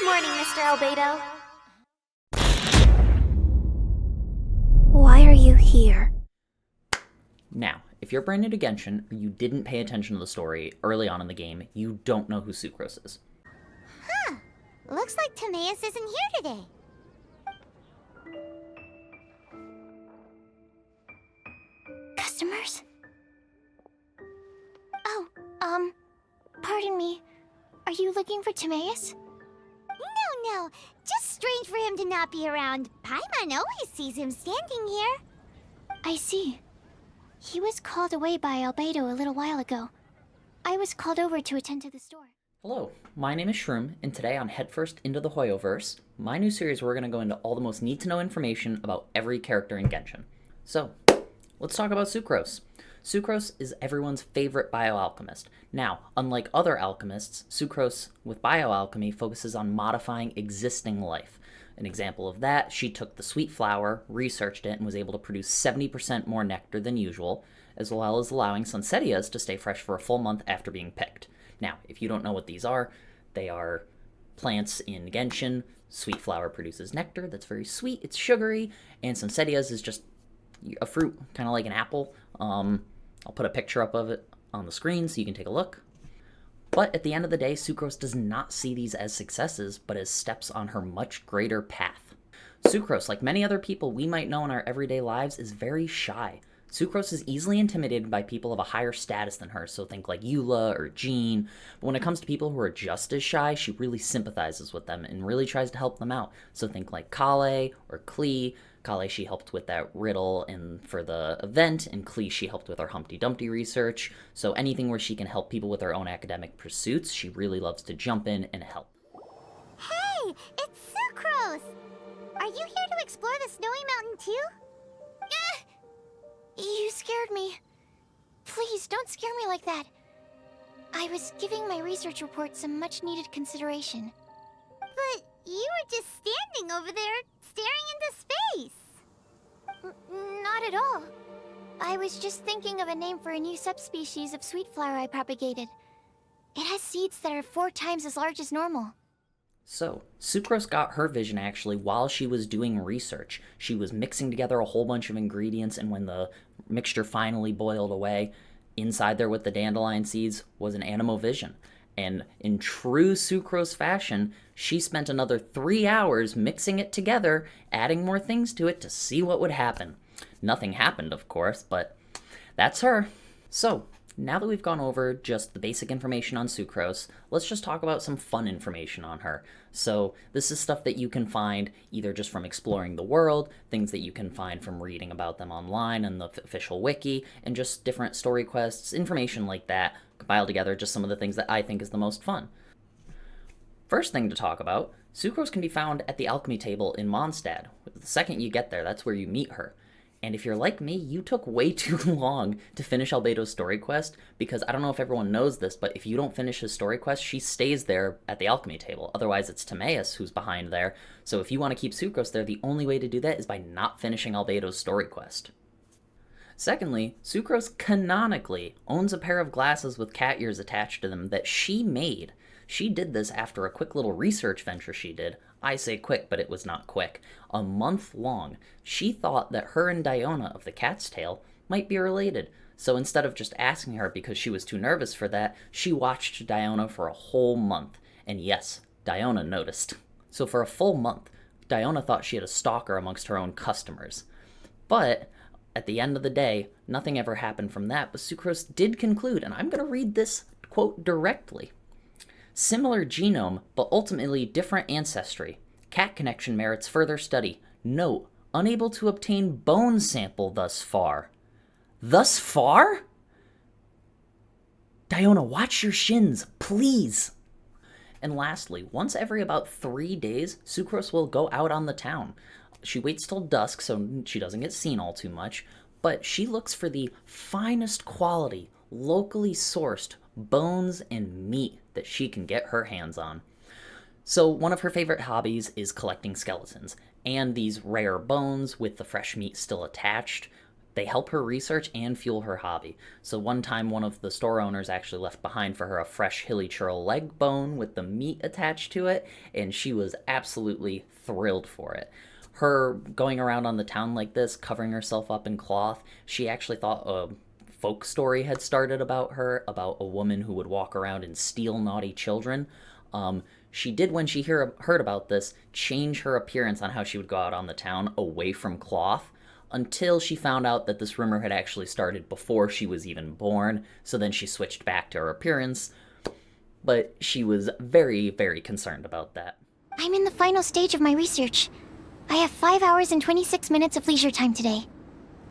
Morning, Mr. Albedo. Why are you here? Now, if you're brand new to Genshin, or you didn't pay attention to the story early on in the game, you don't know who Sucrose is. Huh. Looks like Timaeus isn't here today. Customers? Oh, pardon me. Are you looking for Timaeus? No. Just strange for him to not be around. Paimon always sees him standing here. I see. He was called away by Albedo a little while ago. I was called over to attend to the store. Hello, my name is Shroom, and today on Headfirst into the Hoyoverse, my new series we're going to go into all the most need-to-know information about every character in Genshin. So, let's talk about Sucrose. Sucrose is everyone's favorite bioalchemist. Now, unlike other alchemists, Sucrose with bioalchemy focuses on modifying existing life. An example of that, she took the sweet flower, researched it, and was able to produce 70% more nectar than usual, as well as allowing Sunsetias to stay fresh for a full month after being picked. Now, if you don't know what these are, they are plants in Genshin. Sweet flower produces nectar that's very sweet, it's sugary, and Sunsetias is just a fruit, kind of like an apple. I'll put a picture up of it on the screen so you can take a look. But at the end of the day, Sucrose does not see these as successes, but as steps on her much greater path. Sucrose, like many other people we might know in our everyday lives, is very shy. Sucrose is easily intimidated by people of a higher status than her, so think like Eula or Jean. But when it comes to people who are just as shy, she really sympathizes with them and really tries to help them out. So think like Kale or Klee. Kale, she helped with that riddle and for the event, and Klee, she helped with our Humpty Dumpty research. So anything where she can help people with their own academic pursuits, she really loves to jump in and help. Hey, it's Sucrose! Are you here to explore the Snowy Mountain too? You scared me. Please, don't scare me like that. I was giving my research report some much-needed consideration. But you were just standing over there, staring into space. Not at all. I was just thinking of a name for a new subspecies of sweet flower I propagated. It has seeds that are 4 times as large as normal. So, Sucrose got her vision actually while she was doing research. She was mixing together a whole bunch of ingredients, and when the mixture finally boiled away, inside there with the dandelion seeds was an Animovision. And in true Sucrose fashion, she spent another 3 hours mixing it together, adding more things to it to see what would happen. Nothing happened, of course, but that's her. So, now that we've gone over just the basic information on Sucrose, let's just talk about some fun information on her. So this is stuff that you can find either just from exploring the world, things that you can find from reading about them online and the official wiki, and just different story quests, information like that, compiled together just some of the things that I think is the most fun. First thing to talk about, Sucrose can be found at the alchemy table in Mondstadt. The second you get there, that's where you meet her. And if you're like me, you took way too long to finish Albedo's story quest, because I don't know if everyone knows this, but if you don't finish his story quest, she stays there at the alchemy table. Otherwise, it's Timaeus who's behind there. So if you want to keep Sucrose there, the only way to do that is by not finishing Albedo's story quest. Secondly, Sucrose canonically owns a pair of glasses with cat ears attached to them that she made. She did this after a quick little research venture she did. I say quick, but it was not quick. A month long. She thought that her and Diona of the Cat's Tail might be related. So instead of just asking her because she was too nervous for that, she watched Diona for a whole month. And yes, Diona noticed. So for a full month, Diona thought she had a stalker amongst her own customers. But at the end of the day, nothing ever happened from that, but Sucrose did conclude, and I'm going to read this quote directly. Similar genome, but ultimately different ancestry. Cat connection merits further study. Note, unable to obtain bone sample thus far. Thus far? Diona, watch your shins, please. And lastly, once every about 3 days, Sucrose will go out on the town. She waits till dusk so she doesn't get seen all too much, but she looks for the finest quality, locally sourced bones and meat that she can get her hands on. So one of her favorite hobbies is collecting skeletons, and these rare bones with the fresh meat still attached They help her research and fuel her hobby. So one time one of the store owners actually left behind for her a fresh hilly churl leg bone with the meat attached to it, and she was absolutely thrilled for it. Her going around on the town like this, covering herself up in cloth, she actually thought a folk story had started about her, about a woman who would walk around and steal naughty children. She did, when she heard about this, change her appearance on how she would go out on the town away from cloth, until she found out that this rumor had actually started before she was even born, so then she switched back to her appearance. But she was very, very concerned about that. I'm in the final stage of my research. I have 5 hours and 26 minutes of leisure time today.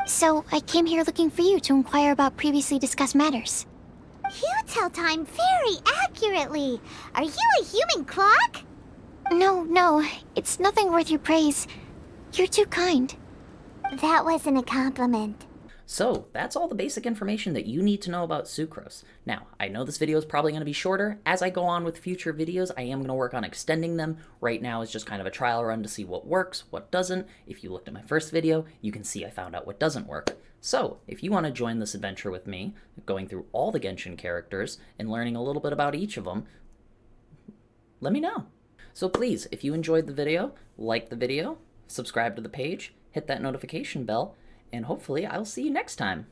So I came here looking for you to inquire about previously discussed matters. You tell time very accurately. Are you a human clock? No, it's nothing worth your praise. You're too kind. That wasn't a compliment. So, that's all the basic information that you need to know about Sucrose. Now, I know this video is probably going to be shorter. As I go on with future videos, I am going to work on extending them. Right now, it's just kind of a trial run to see what works, what doesn't. If you looked at my first video, you can see I found out what doesn't work. So, if you want to join this adventure with me, going through all the Genshin characters and learning a little bit about each of them, let me know. So please, if you enjoyed the video, like the video, subscribe to the page, hit that notification bell, and hopefully I'll see you next time.